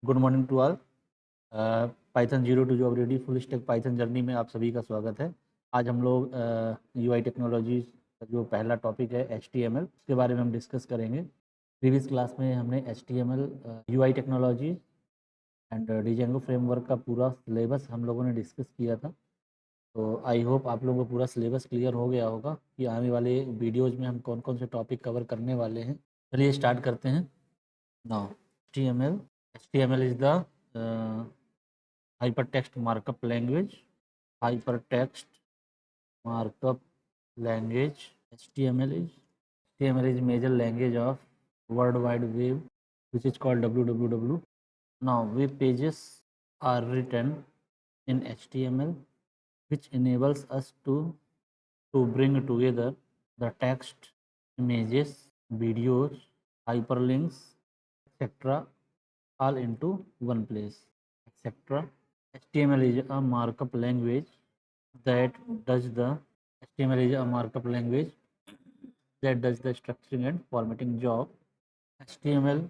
Good morning to all. Python 0 to ready full stack Python journey में आप सभी का स्वागत है। आज हम लोग यूआई टेक्नोलॉजी का जो पहला टॉपिक है HTML उसके बारे में हम डिस्कस करेंगे। प्रीवियस क्लास में हमने HTML UI technology and Django framework का पूरा सिलेबस हम लोगों ने डिस्कस किया था। तो आई होप आप लोगों को पूरा सिलेबस क्लियर हो गया होगा कि आने वाले वीडियोज़ में हम कौन कौन से टॉपिक कवर करने वाले हैं। चलिए स्टार्ट करते हैं। Now HTML is the hypertext markup language. Hypertext markup language. HTML is major language of World Wide Web, which is called WWW. Now web pages are written in HTML, which enables us to bring together the text, images, videos, hyperlinks, etc. all into one place, etc. HTML is a markup language that does the HTML is a markup language that does the structuring and formatting job. HTML,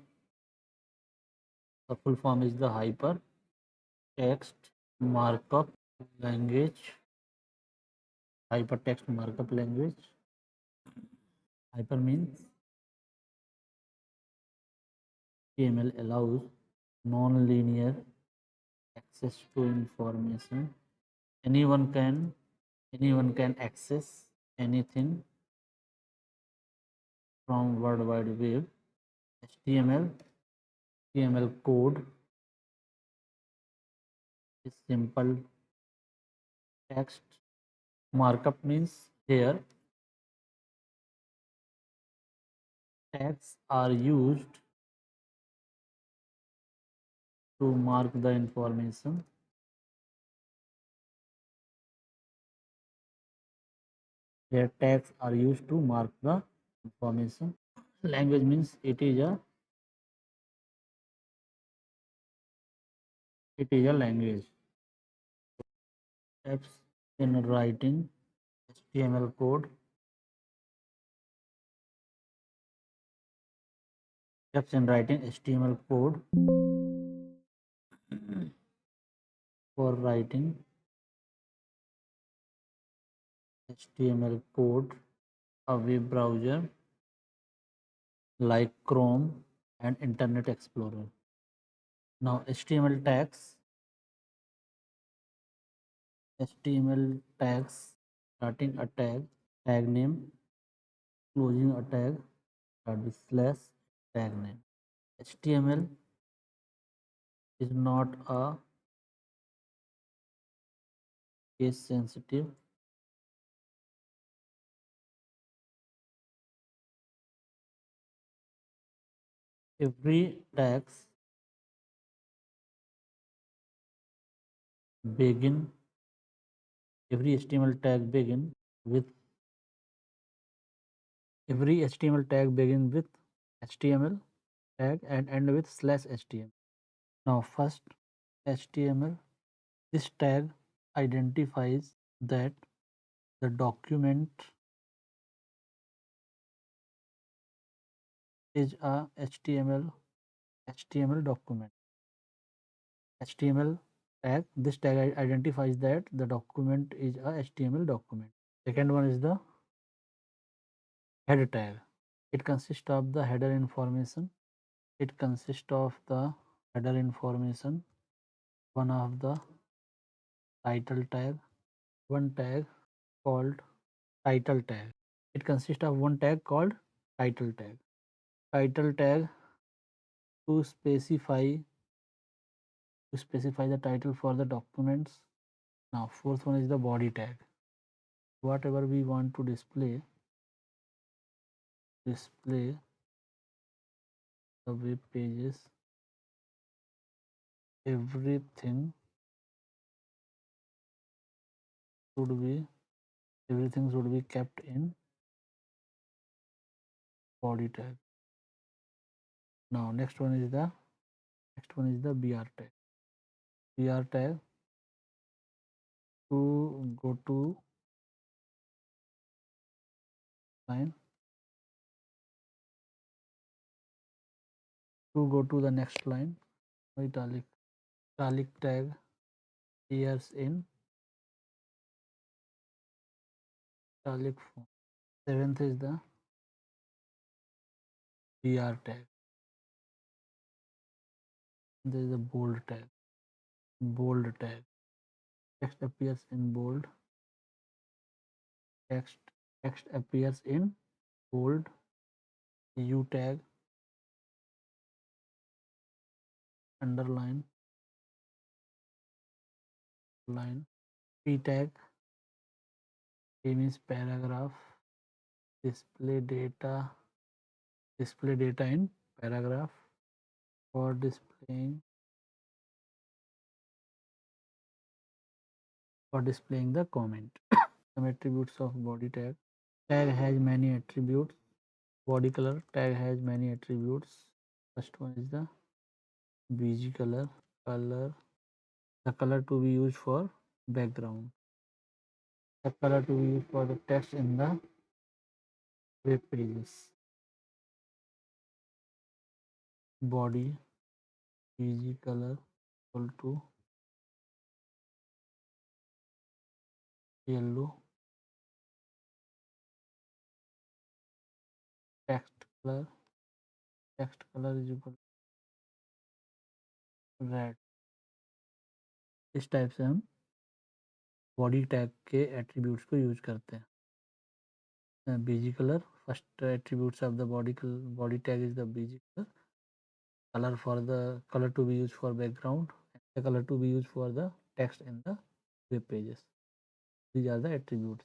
the full form is the hypertext markup language. Hypertext markup language. Hyper means HTML allows non-linear access to information. Anyone can access anything from World Wide Web. HTML code is simple text. Markup means here tags are used to mark the information. Here tags are used to mark the information. Language means it is a language. Steps in writing HTML code. Steps in writing HTML code. For writing HTML code, a web browser like Chrome and Internet Explorer. Now HTML tags starting a tag name, closing a tag, start with slash tag name. HTML is not a case sensitive. Every tags begin every HTML tag begin with HTML tag and end with /HTML. Now first HTML, this tag identifies that the document is a HTML document. HTML tag, this tag identifies that the document is a HTML document. Second one is the header tag. It consists of the header information. One of the title tag, one tag called title tag. It consists of one tag called title tag. Title tag to specify the title for the documents. Now fourth one is the body tag. Whatever we want to display the web pages, everything should be kept in body tag. Now next one is the BR tag. BR tag to go to line, to go to the next line. italic tag appears in italic form. Seventh is the br tag. There is a bold tag. Bold tag. Text appears in bold. Text appears in bold. U tag, underline, line. P tag, P means paragraph. Display data. Display data in paragraph for displaying the comment. Some attributes of body tag. Tag has many attributes. Body color tag has many attributes. First one is the bg color. The color to be used for background. The color to be used for the text in the web pages. Body bg color equal to yellow. Text color is equal to red. इस type से हम body tag के attributes को use करते हैं. BG colour, first attributes of the body tag is the BG colour. Color for the color to be used for background, and the color to be used for the text in the web pages. These are the attributes.